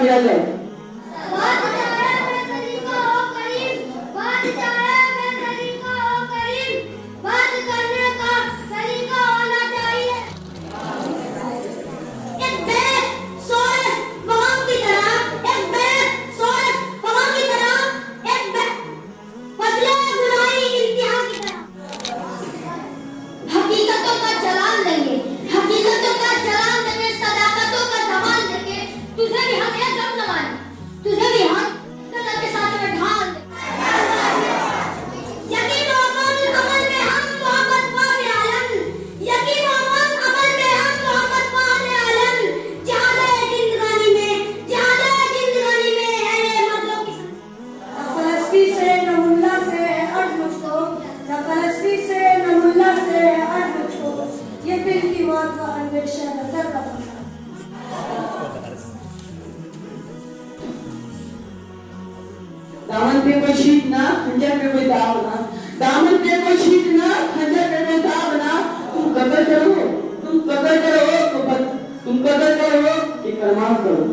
मेरा दर्द। बात चाहे मैं तरीका हो करीम, बात चाहे मैं तरीका हो करीम, बात करने का तरीका होना चाहिए। एक बेसोरे पवन की तरह, एक बेसोरे पवन की तरह, एक फसले बुराई इंतहा की तरह हकीकतों का जलाल देंगे, हकीकतों का जलाल देंगे, सदाकतों का जमाल देंगे। तुझे भी हम एक दम न माने, तुझे भी हम कदर के साथ में ढाल दे। यकीन अमल अमल में हम मोहब्बत पाने आलम, यकीन अमल अमल में हम मोहब्बत पाने आलम। जाने जिंदगानी में है ये मर्दों की न फलस्फी से न मुल्ला से है अर्ज मुझको, न फलस्फी से न मुल्ला से है अर्ज मुझको, ये दिल की मौत का अन्वेषण नजर का फंसा। दामन पे कोई छीट ना, खंजर पे कोई दाव ना, दामन पे कोई छीट ना, खंजर पे कोई दाव ना। तुम कदर करो कि कर्मांत करो।